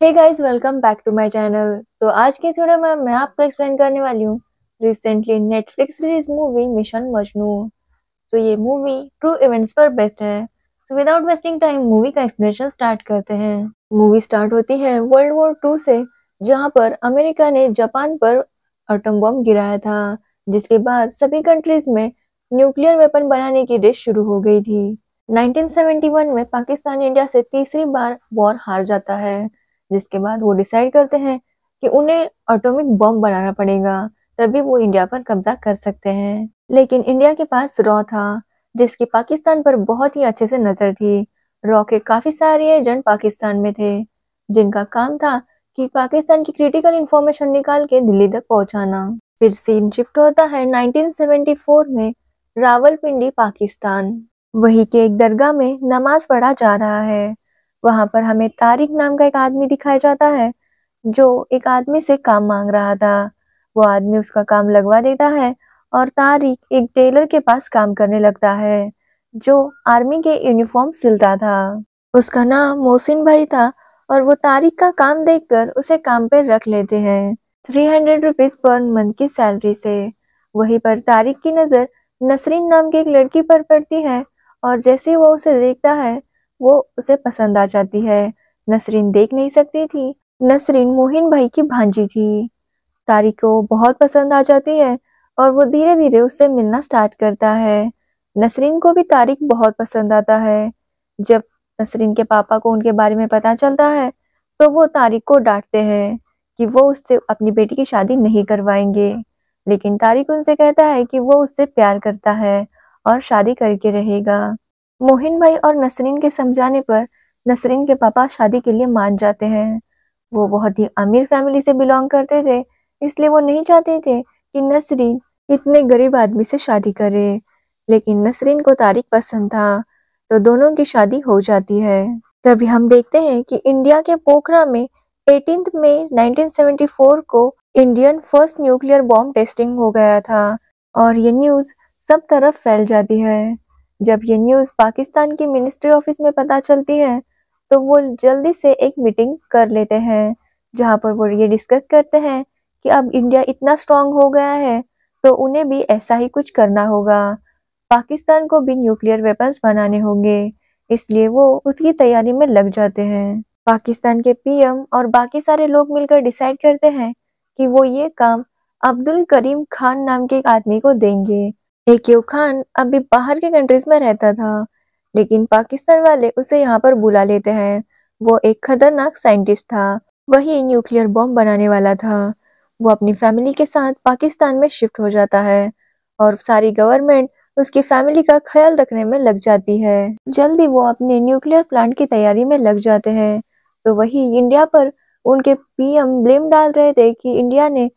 Hey guys, welcome back to my channel. तो आज के इस वीडियो में मैं आपको एक्सप्लेन करने वाली हूँ recently Netflix release movie mission Majnu. तो ये मूवी ट्रू इवेंट्स पर बेस्ड है। So without wasting time movie का एक्सप्लेनेशन स्टार्ट करते हैं। मूवी स्टार्ट होती है वर्ल्ड वॉर 2 से, जहाँ पर अमेरिका ने जापान पर एटम बम गिराया था, जिसके बाद सभी कंट्रीज में न्यूक्लियर वेपन बनाने की रेस शुरू हो गई थी। 1971 में पाकिस्तान इंडिया से तीसरी बार वॉर हार जाता है, जिसके बाद वो डिसाइड करते हैं कि उन्हें एटॉमिक बम बनाना पड़ेगा, तभी वो इंडिया पर कब्जा कर सकते हैं। लेकिन इंडिया के पास रॉ था, जिसकी पाकिस्तान पर बहुत ही अच्छे से नजर थी। रॉ के काफी सारे एजेंट पाकिस्तान में थे, जिनका काम था कि पाकिस्तान की क्रिटिकल इंफॉर्मेशन निकाल के दिल्ली तक पहुंचाना। फिर सीन शिफ्ट होता है 1974 में रावलपिंडी, पाकिस्तान। वही के एक दरगाह में नमाज पढ़ा जा रहा है। वहां पर हमें तारिक नाम का एक आदमी दिखाया जाता है, जो एक आदमी से काम मांग रहा था। वो आदमी उसका काम लगवा देता है और तारिक एक टेलर के पास काम करने लगता है, जो आर्मी के यूनिफॉर्म सिलता था। उसका नाम मोहसिन भाई था और वो तारिक का काम देखकर उसे काम पे रख लेते हैं 300 रुपीज पर मंथ की सैलरी से। वहीं पर तारिक की नजर नसरीन नाम की एक लड़की पर पड़ती है और जैसे ही वो उसे देखता है, वो उसे पसंद आ जाती है। नसरीन देख नहीं सकती थी। नसरीन मोहिन भाई की भांजी थी। तारिक को बहुत पसंद आ जाती है और वो धीरे धीरे उससे मिलना स्टार्ट करता है। नसरीन को भी तारिक बहुत पसंद आता है। जब नसरीन के पापा को उनके बारे में पता चलता है, तो वो तारिक को डांटते हैं कि वो उससे अपनी बेटी की शादी नहीं करवाएंगे। लेकिन तारिक उनसे कहता है कि वो उससे प्यार करता है और शादी करके रहेगा। मोहिन भाई और नसरीन के समझाने पर नसरीन के पापा शादी के लिए मान जाते हैं। वो बहुत ही अमीर फैमिली से बिलोंग करते थे, इसलिए वो नहीं चाहते थे कि नसरीन इतने गरीब आदमी से शादी करे। लेकिन नसरीन को तारिक पसंद था, तो दोनों की शादी हो जाती है। तभी हम देखते हैं कि इंडिया के पोखरा में 18 मई 1974 को Indian first nuclear bomb testing हो गया था और ये न्यूज़ सब तरफ फैल जाती है। जब ये न्यूज़ पाकिस्तान की मिनिस्ट्री ऑफिस में पता चलती है, तो वो जल्दी से एक मीटिंग कर लेते हैं, जहां पर वो ये डिस्कस करते हैं कि अब इंडिया इतना स्ट्रांग हो गया है, तो उन्हें भी ऐसा ही कुछ करना होगा। पाकिस्तान को भी न्यूक्लियर वेपन्स बनाने होंगे, इसलिए वो उसकी तैयारी में लग जाते हैं। पाकिस्तान के पीएम और बाकी सारे लोग मिलकर डिसाइड करते हैं कि वो ये काम अब्दुल करीम खान नाम के एक आदमी को देंगे। एक्यू खान अभी बाहर के कंट्रीज में रहता था, लेकिन पाकिस्तान वाले उसे यहाँ पर बुला लेते हैं। वो एक खतरनाक साइंटिस्ट था, वही न्यूक्लियर बॉम्ब बनाने वाला था। वो अपनी फैमिली के साथ पाकिस्तान में शिफ्ट हो जाता है और सारी गवर्नमेंट उसकी फैमिली का ख्याल रखने में लग जाती है। जल्दी वो अपने न्यूक्लियर प्लांट की तैयारी में लग जाते हैं। तो वही इंडिया पर उनके पीएम ब्लेम डाल रहे थे कि इंडिया ने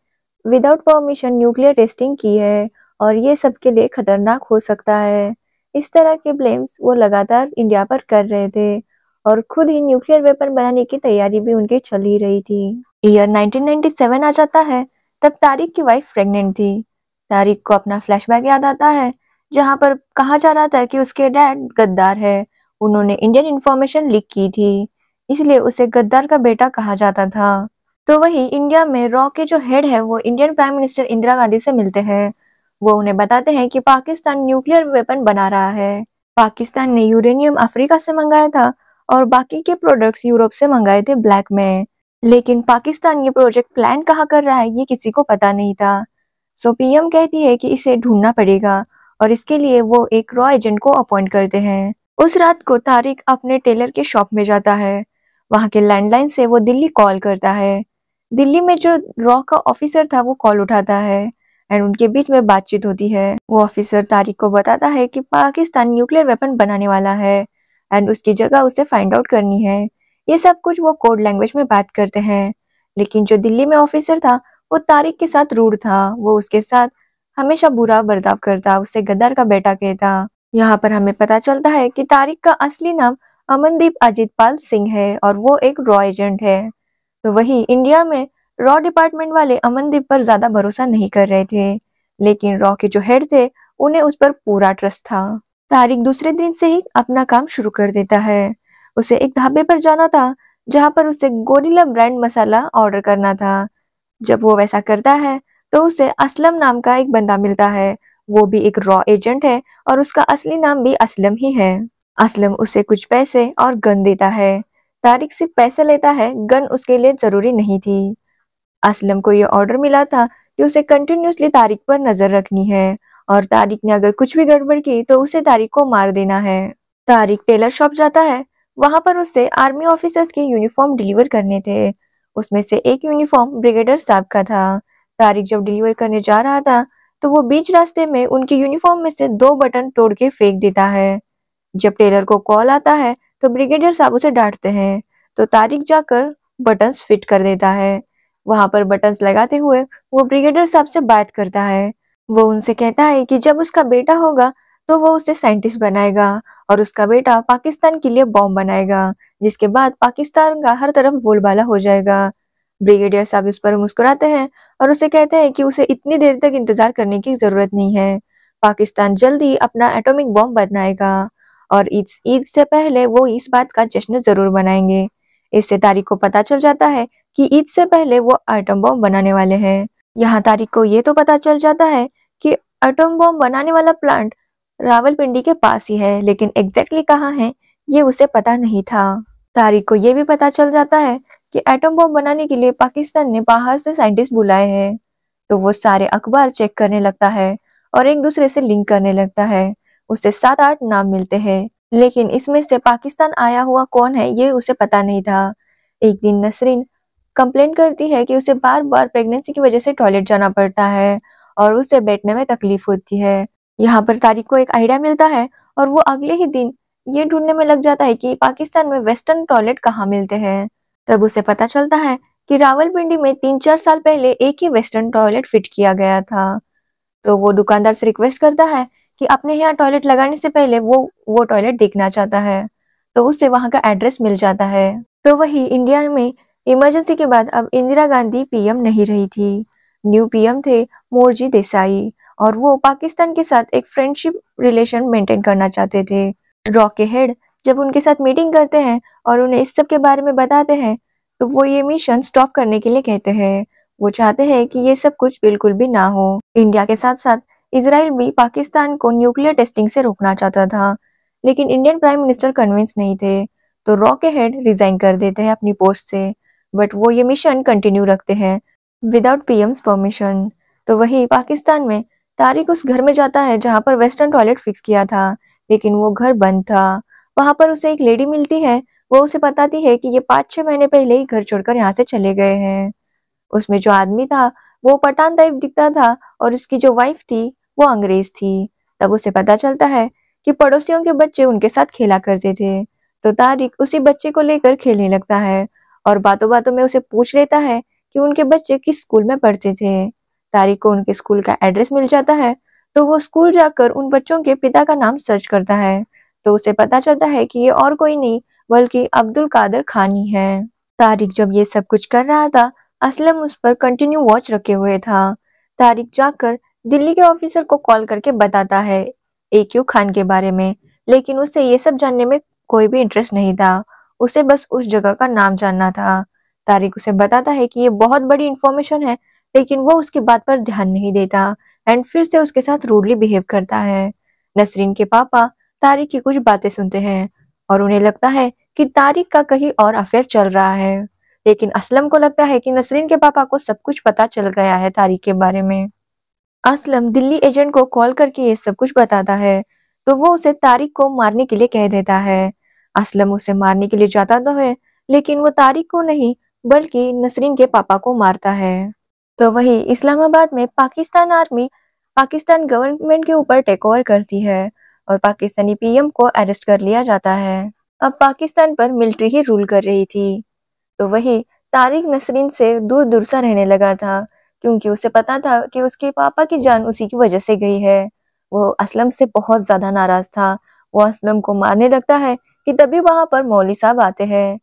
विदाउट परमिशन न्यूक्लियर टेस्टिंग की है और ये सबके लिए खतरनाक हो सकता है। इस तरह के ब्लेम्स वो लगातार इंडिया पर कर रहे थे और खुद ही न्यूक्लियर वेपन बनाने की तैयारी भी उनकी चल ही रही थी। ईयर 1997 आ जाता है। तब तारिक की वाइफ प्रेग्नेंट थी। तारिक को अपना फ्लैशबैक याद आता है, जहां पर कहा जा रहा था कि उसके डैड गद्दार है। उन्होंने इंडियन इंफॉर्मेशन लीक की थी, इसलिए उसे गद्दार का बेटा कहा जाता था। तो वही इंडिया में रॉ के जो हेड है, वो Indian prime minister Indira Gandhi से मिलते हैं। वो उन्हें बताते हैं कि पाकिस्तान न्यूक्लियर वेपन बना रहा है। पाकिस्तान ने यूरेनियम अफ्रीका से मंगाया था और बाकी के प्रोडक्ट्स यूरोप से मंगाए थे ब्लैक में। लेकिन पाकिस्तान ये प्रोजेक्ट प्लान कहाँ कर रहा है, ये किसी को पता नहीं था। सो पीएम कहती है कि इसे ढूंढना पड़ेगा और इसके लिए वो एक रॉ एजेंट को अपॉइंट करते हैं। उस रात को तारिक अपने टेलर के शॉप में जाता है। वहां के लैंडलाइन से वो दिल्ली कॉल करता है। दिल्ली में जो रॉ का ऑफिसर था, वो कॉल उठाता है एंड उनके बीच में बातचीत होती है। वो ऑफिसर तारिक को बताता है कि पाकिस्तान न्यूक्लियर वेपन बनाने वाला है एंड उसकी जगह उसे फाइंड आउट करनी है। ये सब कुछ वो कोड लैंग्वेज में बात करते हैं। लेकिन जो दिल्ली में ऑफिसर था, वो तारिक के साथ रूड था। वो उसके साथ हमेशा बुरा बर्ताव करता, उसे गद्दार का बेटा कहता। यहाँ पर हमें पता चलता है कि तारिक का असली नाम अमनदीप अजीतपाल सिंह है और वो एक रॉ एजेंट है। तो वही इंडिया में रॉ डिपार्टमेंट वाले अमनदीप पर ज्यादा भरोसा नहीं कर रहे थे, लेकिन रॉ के जो हेड थे, उन्हें उस पर पूरा ट्रस्ट था। तारिक दूसरे दिन से ही अपना काम शुरू कर देता है। उसे एक ढाबे पर जाना था, जहाँ पर उसे गोरिल्ला ब्रांड मसाला ऑर्डर करना था। जब वो वैसा करता है तो उसे असलम नाम का एक बंदा मिलता है। वो भी एक रॉ एजेंट है और उसका असली नाम भी असलम ही है। असलम उसे कुछ पैसे और गन देता है। तारिक सिर्फ पैसे लेता है, गन उसके लिए जरूरी नहीं थी। असलम को ये ऑर्डर मिला था कि उसे कंटिन्यूअसली तारिक पर नजर रखनी है और तारिक ने अगर कुछ भी गड़बड़ की तो उसे तारिक को मार देना है। तारिक टेलर शॉप जाता है। वहां पर उसे आर्मी ऑफिसर्स के यूनिफॉर्म डिलीवर करने थे। उसमें से एक यूनिफॉर्म ब्रिगेडियर साहब का था। तारिक जब डिलीवर करने जा रहा था तो वो बीच रास्ते में उनकी यूनिफॉर्म में से 2 बटन तोड़ के फेंक देता है। जब टेलर को कॉल आता है तो ब्रिगेडियर साहब उसे डांटते हैं, तो तारिक जाकर बटन्स फिट कर देता है। वहां पर बटन्स लगाते हुए वो ब्रिगेडियर साहब से बात करता है। वो उनसे कहता है कि जब उसका बेटा होगा तो वो उसे साइंटिस्ट बनाएगा और उसका बेटा पाकिस्तान के लिए बॉम्ब बनाएगा, जिसके बाद पाकिस्तान का हर तरफ बोलबाला हो जाएगा। ब्रिगेडियर साहब इस पर मुस्कुराते हैं और उसे कहते हैं कि उसे इतनी देर तक इंतजार करने की जरूरत नहीं है। पाकिस्तान जल्द ही अपना एटॉमिक बॉम्ब बनाएगा और इस ईद से पहले वो इस बात का जश्न जरूर मनाएंगे। इससे तारिक को पता चल जाता है कि ईद से पहले वो एटम बॉम्ब बनाने वाले हैं। यहाँ तारिक को ये तो पता चल जाता है कि एटम बॉम्ब बनाने वाला प्लांट रावलपिंडी के पास ही है, लेकिन एग्जैक्टली कहाँ है ये उसे पता नहीं था। तारिक को ये भी पता चल जाता है कि एटम बॉम्ब बनाने के लिए पाकिस्तान ने बाहर से साइंटिस्ट बुलाए हैं। तो वो सारे अखबार चेक करने लगता है और एक दूसरे से लिंक करने लगता है। उसे 7-8 नाम मिलते हैं, लेकिन इसमें से पाकिस्तान आया हुआ कौन है ये उसे पता नहीं था। एक दिन नसरीन कंप्लेन करती है कि उसे बार बार प्रेगनेंसी की वजह से टॉयलेट जाना पड़ता है और उसे बैठने में तकलीफ होती है। यहाँ पर तारिक को एक आइडिया मिलता है और वो अगले ही दिन ये ढूंढने में लग जाता है कि पाकिस्तान में वेस्टर्न टॉयलेट कहाँ मिलते हैं। तब उसे पता चलता है कि रावलपिंडी में 3-4 साल पहले एक ही वेस्टर्न टॉयलेट फिट किया गया था। तो वो दुकानदार से रिक्वेस्ट करता है कि अपने यहाँ टॉयलेट लगाने से पहले वो टॉयलेट देखना चाहता है। तो उसे वहां का एड्रेस मिल जाता है। तो वही इंडिया में इमरजेंसी के बाद अब इंदिरा गांधी पीएम नहीं रही थी। न्यू पीएम थे मोरजी देसाई और वो पाकिस्तान के साथ एक फ्रेंडशिप रिलेशन मेंटेन करना चाहते थे। रॉ के हेड जब उनके साथ मीटिंग करते हैं और उन्हें इस सब के बारे में बताते हैं तो वो ये मिशन स्टॉप करने के लिए कहते हैं। वो चाहते हैं कि ये सब कुछ बिल्कुल भी ना हो। इंडिया के साथ साथ इसराइल भी पाकिस्तान को न्यूक्लियर टेस्टिंग से रोकना चाहता था, लेकिन इंडियन प्राइम मिनिस्टर कन्विंस नहीं थे। तो रॉ के हेड रिजाइन कर देते हैं अपनी पोस्ट से, बट वो ये मिशन कंटिन्यू रखते हैं विदाउट पीएम्स परमिशन। तो वही पाकिस्तान में तारिक उस घर में जाता है जहाँ पर वेस्टर्न टॉयलेट फिक्स किया था, लेकिन वो घर बंद था। वहां पर उसे एक लेडी मिलती है। वो उसे बताती है कि ये 5-6 महीने पहले ही घर छोड़कर यहाँ से चले गए हैं। उसमें जो आदमी था वो पठान टाइप दिखता था और उसकी जो वाइफ थी वो अंग्रेज थी। तब उसे पता चलता है कि पड़ोसियों के बच्चे उनके साथ खेला करते थे। तो तारिक उसी बच्चे को लेकर खेलने लगता है और बातों बातों में उसे पूछ लेता है कि उनके बच्चे किस स्कूल में पढ़ते थे। तारिक को उनके स्कूल का एड्रेस मिल जाता है। तो वो स्कूल जाकर उन बच्चों के पिता का नाम सर्च करता है। तो उसे पता चलता है कि ये और कोई नहीं बल्कि अब्दुल कादर खान ही है। तारिक जब ये सब कुछ कर रहा था असलम उस पर कंटिन्यू वॉच रखे हुए था। तारिक जाकर दिल्ली के ऑफिसर को कॉल करके बताता है AQ खान के बारे में, लेकिन उसे ये सब जानने में कोई भी इंटरेस्ट नहीं था। उसे बस उस जगह का नाम जानना था। तारिक उसे बताता है कि ये बहुत बड़ी इंफॉर्मेशन है, लेकिन वो उसकी बात पर ध्यान नहीं देता एंड फिर से उसके साथ रूडली बिहेव करता है। नसरीन के पापा तारिक की कुछ बातें सुनते हैं और उन्हें लगता है कि तारिक का कहीं और अफेयर चल रहा है, लेकिन असलम को लगता है कि नसरीन के पापा को सब कुछ पता चल गया है तारिक के बारे में। असलम दिल्ली एजेंट को कॉल करके ये सब कुछ बताता है, तो वो उसे तारिक को मारने के लिए कह देता है। असलम उसे मारने के लिए जाता तो है, लेकिन वो तारिक को नहीं बल्कि नसरीन के पापा को मारता है। तो वही इस्लामाबाद में पाकिस्तान आर्मी पाकिस्तान गवर्नमेंट के ऊपर टेक ओवर करती है और पाकिस्तानी पीएम को अरेस्ट कर लिया जाता है। अब पाकिस्तान पर मिलिट्री ही रूल कर रही थी। तो वही तारिक नसरीन से दूर दूर सा रहने लगा था, क्योंकि उसे पता था कि उसके पापा की जान उसी की वजह से गई है। वो असलम से बहुत ज्यादा नाराज था। वो असलम को मारने लगता है कि तभी वहां पर मौली साहब आते हैं,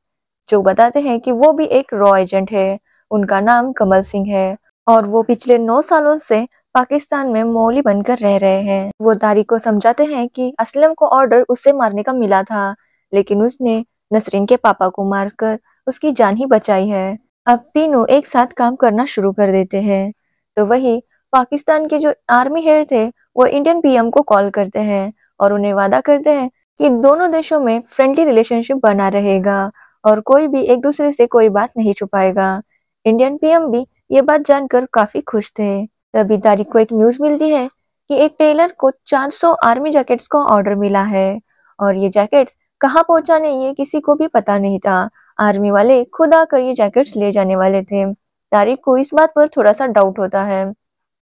जो बताते हैं कि वो भी एक रॉ एजेंट है। उनका नाम कमल सिंह है और वो पिछले 9 सालों से पाकिस्तान में मौली बनकर रह रहे हैं। वो तारिक को समझाते हैं कि असलम को ऑर्डर उसे मारने का मिला था, लेकिन उसने नसरीन के पापा को मारकर उसकी जान ही बचाई है। अब तीनों एक साथ काम करना शुरू कर देते हैं। तो वही पाकिस्तान के जो आर्मी हेड थे वो इंडियन पीएम को कॉल करते हैं और उन्हें वादा करते हैं कि दोनों देशों में फ्रेंडली रिलेशनशिप बना रहेगा और कोई भी एक दूसरे से कोई बात नहीं छुपाएगा। इंडियन पीएम भी ये बात जानकर काफी खुश थे। तभी तारिक को एक न्यूज मिलती है कि एक टेलर को 400 आर्मी जैकेट्स का ऑर्डर मिला है और ये जैकेट्स कहाँ पहुंचाने ये किसी को भी पता नहीं था। आर्मी वाले खुद आकर ये जैकेट्स ले जाने वाले थे। तारिक को इस बात पर थोड़ा सा डाउट होता है।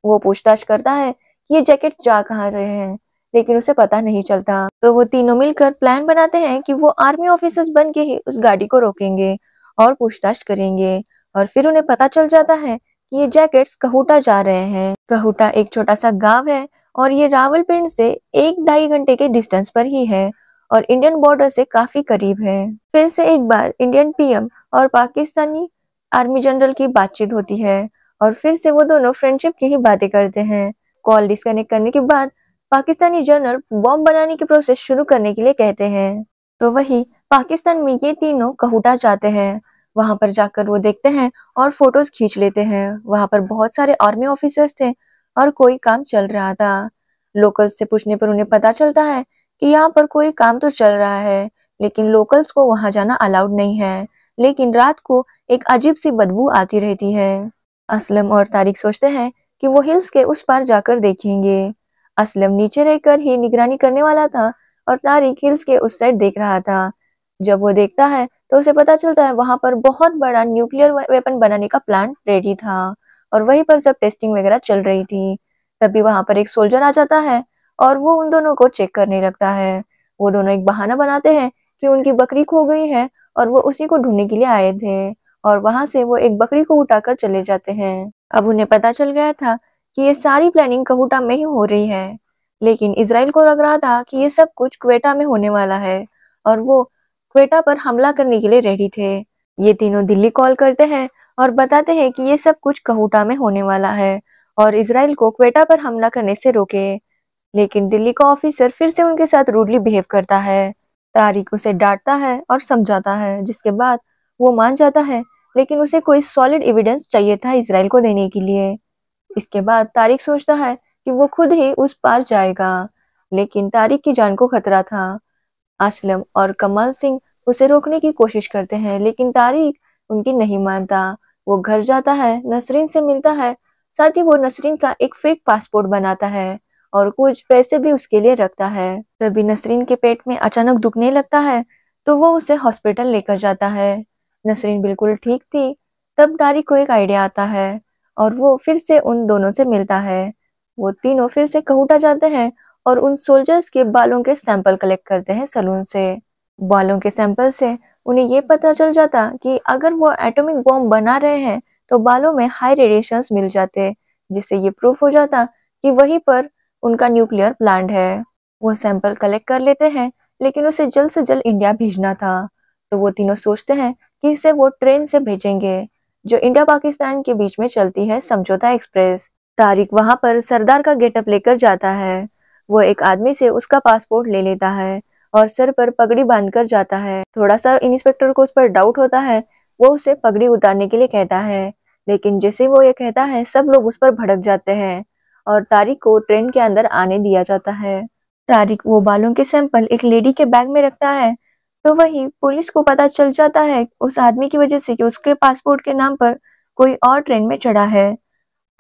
वो पूछताछ करता है कि ये जैकेट जा कहाँ रहे हैं, लेकिन उसे पता नहीं चलता। तो वो तीनों मिलकर प्लान बनाते हैं कि वो आर्मी ऑफिसर्स बन के ही उस गाड़ी को रोकेंगे और पूछताछ करेंगे। और फिर उन्हें पता चल जाता है कि ये जैकेट्स कहूटा जा रहे हैं। कहूटा एक छोटा सा गांव है और ये रावलपिंडी से 1-2.5 घंटे के डिस्टेंस पर ही है और इंडियन बॉर्डर से काफी करीब है। फिर से एक बार इंडियन पीएम और पाकिस्तानी आर्मी जनरल की बातचीत होती है और फिर से वो दोनों फ्रेंडशिप की ही बातें करते हैं। कॉल डिस्कनेक्ट करने के बाद पाकिस्तानी जनरल बॉम्ब बनाने की प्रोसेस शुरू करने के लिए कहते हैं। तो वही पाकिस्तान में ये तीनों कहूटा जाते हैं। वहां पर जाकर वो देखते हैं और फोटोज खींच लेते हैं। वहां पर बहुत सारे आर्मी ऑफिसर्स थे और कोई काम चल रहा था। लोकल्स से पूछने पर उन्हें पता चलता है कि यहाँ पर कोई काम तो चल रहा है, लेकिन लोकल्स को वहां जाना अलाउड नहीं है। लेकिन रात को एक अजीब सी बदबू आती रहती है। असलम और तारिक सोचते हैं कि वो हिल्स के उस पार जाकर देखेंगे। असलम नीचे रहकर ही निगरानी करने वाला था और तारिक हिल्स के उस साइड देख रहा था। जब वो देखता है तो उसे पता चलता है वहां पर बहुत बड़ा न्यूक्लियर वेपन बनाने का प्लान रेडी था और वहीं पर सब टेस्टिंग वगैरह चल रही थी। तभी वहां पर एक सोल्जर आ जाता है और वो उन दोनों को चेक करने लगता है। वो दोनों एक बहाना बनाते हैं कि उनकी बकरी खो गई है और वो उसी को ढूंढने के लिए आए थे और वहां से वो एक बकरी को उठाकर चले जाते हैं। अब उन्हें पता चल गया था कि ये सारी प्लानिंग कहूटा में ही हो रही है, लेकिन इजराइल को लग रहा था कि ये सब कुछ क्वेटा में होने वाला है और वो क्वेटा पर हमला करने के लिए रेडी थे। ये तीनों दिल्ली कॉल करते हैं और बताते हैं कि ये सब कुछ कहूटा में होने वाला है और इजराइल को क्वेटा पर हमला करने से रोके। लेकिन दिल्ली का ऑफिसर फिर से उनके साथ रूडली बिहेव करता है। तारिक उसे डांटता है और समझाता है, जिसके बाद वो मान जाता है, लेकिन उसे कोई सॉलिड एविडेंस चाहिए था इजराइल को देने के लिए। इसके बाद तारिक सोचता है कि वो खुद ही उस पार जाएगा, लेकिन तारिक की जान को खतरा था। असलम और कमाल सिंह उसे रोकने की कोशिश करते हैं, लेकिन तारिक उनकी नहीं मानता। वो घर जाता है, नसरीन से मिलता है, साथ ही वो नसरीन का एक फेक पासपोर्ट बनाता है और कुछ पैसे भी उसके लिए रखता है। तभी नसरीन के पेट में अचानक दुखने लगता है तो वो उसे हॉस्पिटल लेकर जाता है। नसरीन बिल्कुल ठीक थी। तब तारिक को एक आइडिया आता है और वो फिर से उन दोनों से मिलता है। वो तीनों फिर से कहूटा जाते हैं और उन सोल्जर्स के बालों के सैंपल कलेक्ट करते हैं सलून से। बालों के सैंपल से उन्हें ये पता चल जाता कि अगर वो एटॉमिक बॉम्ब बना रहे हैं तो बालों में हाई रेडिएशंस मिल जाते, जिससे ये प्रूफ हो जाता कि वहीं पर उनका न्यूक्लियर प्लांट है। वो सैंपल कलेक्ट कर लेते हैं, लेकिन उसे जल्द से जल्द इंडिया भेजना था। तो वो तीनों सोचते हैं कि इसे वो ट्रेन से भेजेंगे जो इंडिया पाकिस्तान के बीच में चलती है, समझौता एक्सप्रेस। तारिक वहां पर सरदार का गेटअप लेकर जाता है। वो एक आदमी से उसका पासपोर्ट ले लेता है और सर पर पगड़ी बांधकर जाता है। थोड़ा सा इंस्पेक्टर को उस पर डाउट होता है। वो उसे पगड़ी उतारने के लिए कहता है, लेकिन जैसे वो ये कहता है सब लोग उस पर भड़क जाते हैं और तारिक को ट्रेन के अंदर आने दिया जाता है। तारिक वो बालों के सैंपल एक लेडी के बैग में रखता है। तो वही पुलिस को पता चल जाता है उस आदमी की वजह से कि उसके पासपोर्ट के नाम पर कोई और ट्रेन में चढ़ा है।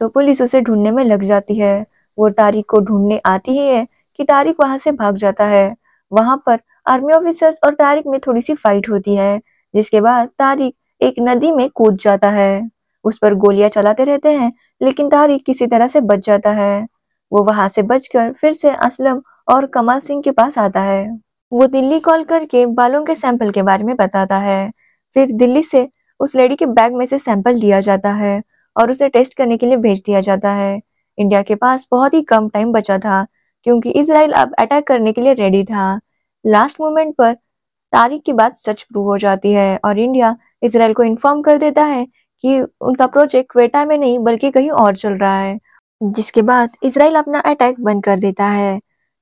तो पुलिस उसे ढूंढने में लग जाती है। वो तारिक को ढूंढने आती ही है कि तारिक वहां से भाग जाता है। वहां पर आर्मी ऑफिसर्स और तारिक में थोड़ी सी फाइट होती है, जिसके बाद तारिक एक नदी में कूद जाता है। उस पर गोलियां चलाते रहते हैं, लेकिन तारिक किसी तरह से बच जाता है। वो वहां से बचकर फिर से असलम और कमाल सिंह के पास आता है। वो दिल्ली कॉल करके बालों के सैंपल के बारे में बताता है। फिर दिल्ली से उस लेडी के बैग में से सैंपल लिया जाता है और उसे टेस्ट करने के लिए भेज दिया जाता है। इंडिया के पास बहुत ही कम टाइम बचा था, क्योंकि इजराइल अब अटैक करने के लिए रेडी था। लास्ट मोमेंट पर तारिक की बात सच प्रूव हो जाती है और इंडिया इजराइल को इन्फॉर्म कर देता है कि उनका प्रोजेक्ट क्वेटा में नहीं बल्कि कहीं और चल रहा है, जिसके बाद इजराइल अपना अटैक बंद कर देता है।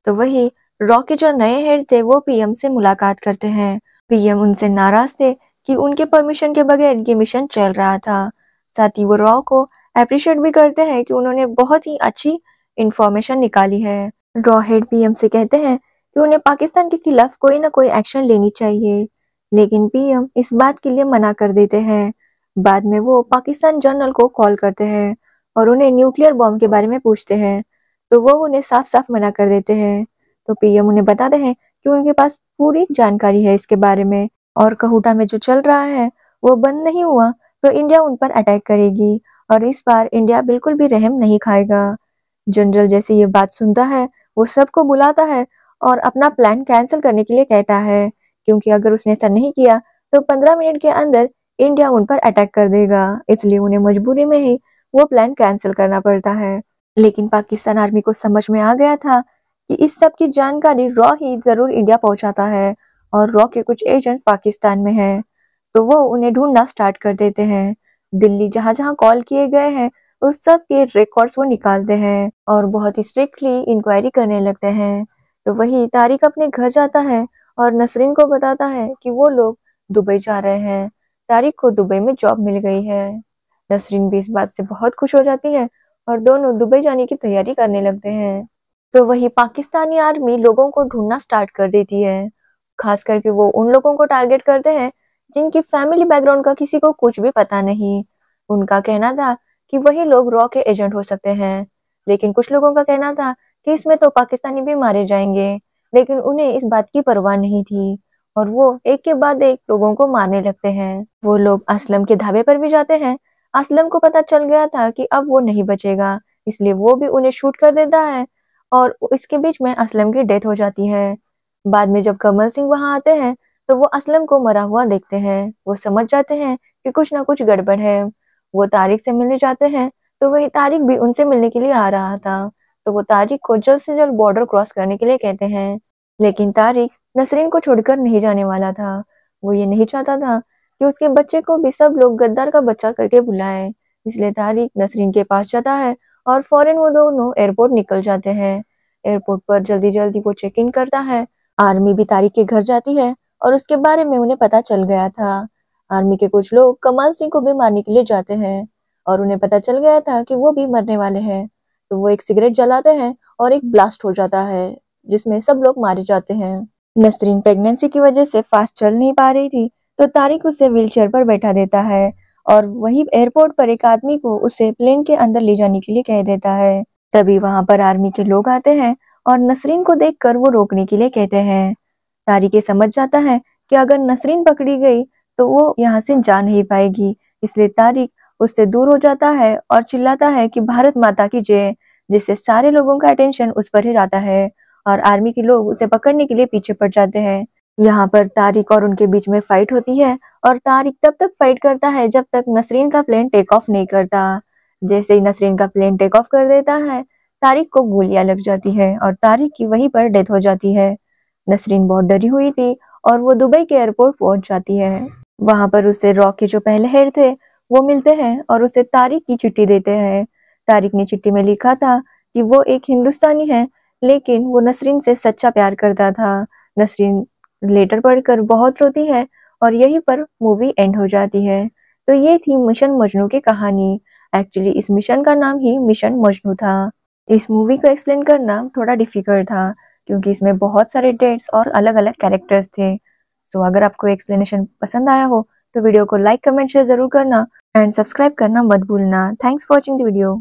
तो वही रॉ के जो नए हेड थे वो पीएम से मुलाकात करते हैं। पीएम उनसे नाराज थे कि उनके परमिशन के बगैर ये मिशन चल रहा था। साथ ही वो रॉ को अप्रिशिएट भी करते हैं कि उन्होंने बहुत ही अच्छी इंफॉर्मेशन निकाली है। रॉ हेड पीएम से कहते हैं कि उन्हें पाकिस्तान के खिलाफ कोई ना कोई एक्शन लेनी चाहिए, लेकिन पीएम इस बात के लिए मना कर देते हैं। बाद में वो पाकिस्तान जनरल को कॉल करते हैं और उन्हें न्यूक्लियर बॉम्ब के बारे में पूछते हैं, तो वो उन्हें साफ साफ मना कर देते हैं। तो पीएम उन्हें बताते हैं कि उनके पास पूरी जानकारी है इसके बारे में, और कहूटा में जो चल रहा है वो बंद नहीं हुआ तो इंडिया उन पर अटैक करेगी, और इस बार इंडिया बिल्कुल भी रहम नहीं खाएगा। जनरल जैसे ये बात सुनता है वो सबको बुलाता है और अपना प्लान कैंसिल करने के लिए कहता है, क्योंकि अगर उसने ऐसा नहीं किया तो 15 मिनट के अंदर इंडिया उन पर अटैक कर देगा, इसलिए उन्हें मजबूरी में ही वो प्लान कैंसिल करना पड़ता है। लेकिन पाकिस्तान आर्मी को समझ में आ गया था कि इस सब की जानकारी रॉ ही जरूर इंडिया पहुंचाता है, और रॉ के कुछ एजेंट्स पाकिस्तान में हैं, तो वो उन्हें ढूंढना स्टार्ट कर देते हैं। दिल्ली जहां जहां कॉल किए गए हैं उस सब के रिकॉर्ड्स वो निकालते हैं और बहुत ही स्ट्रिक्टली इंक्वायरी करने लगते हैं। तो वही तारिक अपने घर जाता है और नसरीन को बताता है कि वो लोग दुबई जा रहे हैं, तारिक को दुबई में जॉब मिल गई है। नसरीन भी इस बात से बहुत खुश हो जाती है और दोनों दुबई जाने की तैयारी करने लगते हैं। तो वही पाकिस्तानी आर्मी लोगों को ढूंढना स्टार्ट कर देती है। खास करके वो उन लोगों को टारगेट करते हैं जिनकी फैमिली बैकग्राउंड का किसी को कुछ भी पता नहीं। उनका कहना था कि वही लोग रॉ के एजेंट हो सकते हैं, लेकिन कुछ लोगों का कहना था कि इसमें तो पाकिस्तानी भी मारे जाएंगे, लेकिन उन्हें इस बात की परवाह नहीं थी और वो एक के बाद एक लोगों को मारने लगते हैं। वो लोग असलम के ढाबे पर भी जाते हैं। असलम को पता चल गया था कि अब वो नहीं बचेगा, इसलिए वो भी उन्हें शूट कर देता है और इसके बीच में असलम की डेथ हो जाती है। बाद में जब कमल सिंह वहां आते हैं तो वो असलम को मरा हुआ देखते हैं। वो समझ जाते हैं कि कुछ ना कुछ गड़बड़ है। वो तारिक से मिलने जाते हैं तो वही तारिक भी उनसे मिलने के लिए आ रहा था, तो वो तारिक को जल्द से जल्द बॉर्डर क्रॉस करने के लिए कहते हैं, लेकिन तारिक नसरीन को छोड़कर नहीं जाने वाला था। वो ये नहीं चाहता था कि उसके बच्चे को भी सब लोग गद्दार का बच्चा करके बुलाए, इसलिए तारिक नसरीन के पास जाता है और फौरन वो दोनों एयरपोर्ट निकल जाते हैं। एयरपोर्ट पर जल्दी जल्दी वो चेक इन करता है। आर्मी भी तारिक के घर जाती है और उसके बारे में उन्हें पता चल गया था। आर्मी के कुछ लोग कमाल सिंह को भी मारने के लिए जाते हैं और उन्हें पता चल गया था कि वो भी मरने वाले हैं, तो वो एक सिगरेट जलाते हैं और एक ब्लास्ट हो जाता है जिसमें सब लोग मारे जाते हैं। नसरीन प्रेगनेंसी की वजह से फास्ट चल नहीं पा रही थी, तो तारिक उसे व्हीलचेयर पर बैठा देता है और वही एयरपोर्ट पर एक आदमी को उसे प्लेन के अंदर ले जाने के लिए कह देता है। तभी वहां पर आर्मी के लोग आते हैं और नसरीन को देखकर वो रोकने के लिए कहते हैं। तारिक ये समझ जाता है कि अगर नसरीन पकड़ी गई तो वो यहाँ से जा नहीं पाएगी, इसलिए तारिक उससे दूर हो जाता है और चिल्लाता है कि भारत माता की जय, जिससे सारे लोगों का अटेंशन उस पर ही जाता है और आर्मी के लोग उसे पकड़ने के लिए पीछे पड़ जाते हैं। यहाँ पर तारिक और उनके बीच में फाइट होती है और तारिक तब तक फाइट करता है जब तक नसरीन का प्लेन टेक ऑफ नहीं करता। जैसे ही नसरीन का प्लेन टेक ऑफ कर देता है, तारिक को गोलियां लग जाती है और तारिक की वहीं पर डेथ हो जाती है। नसरीन बहुत डरी हुई थी और वो दुबई के एयरपोर्ट पहुंच जाती है। वहां पर उसे रॉ के जो पहले हेड थे वो मिलते हैं और उसे तारिक की चिट्ठी देते हैं। तारिक ने चिट्ठी में लिखा था कि वो एक हिंदुस्तानी है, लेकिन वो नसरीन से सच्चा प्यार करता था। नसरीन लेटर पढ़कर बहुत रोती है और यहीं पर मूवी एंड हो जाती है। तो ये थी मिशन मजनू की कहानी। एक्चुअली इस मिशन का नाम ही मिशन मजनू था। इस मूवी को एक्सप्लेन करना थोड़ा डिफिकल्ट था क्योंकि इसमें बहुत सारे डेट्स और अलग अलग कैरेक्टर्स थे। सो अगर आपको एक्सप्लेनेशन पसंद आया हो तो वीडियो को लाइक कमेंट शेयर जरूर करना एंड सब्सक्राइब करना मत भूलना। Thanks for watching the video.